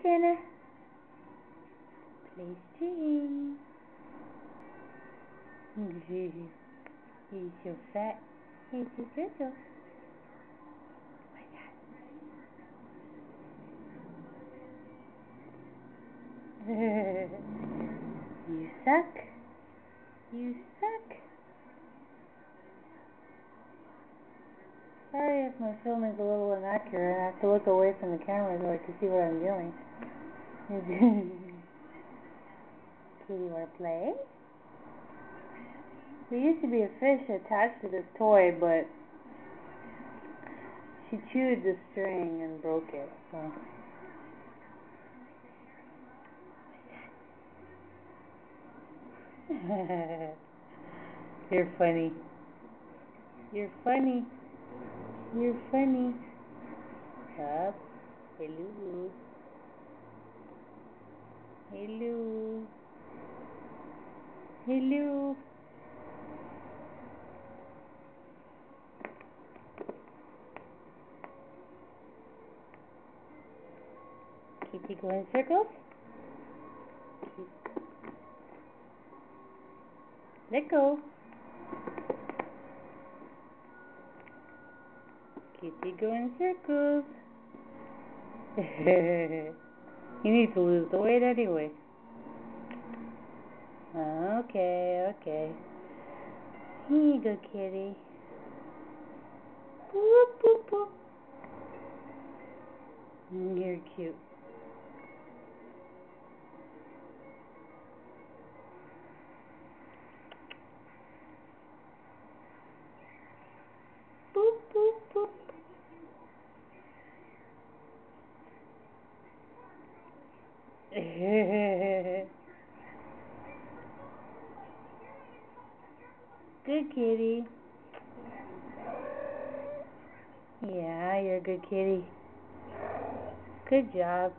Jenna. Play string. He's so fat. He's so little. You suck. You suck. Sorry if my film is a little inaccurate. I have to look away from the camera so I can see what I'm doing. Kitty, wanna play? There used to be a fish attached to this toy, but she chewed the string and broke it. So. You're funny. You're funny. You're funny. Up. Hello. Hello. Hello. Kitty go in circles. Let go. Kitty go in circles. You need to lose the weight anyway. Okay, okay. Here you go, kitty. Boop, boop, boop. You're cute. Boop, boop, boop. Good kitty. Yeah, you're a good kitty. Good job.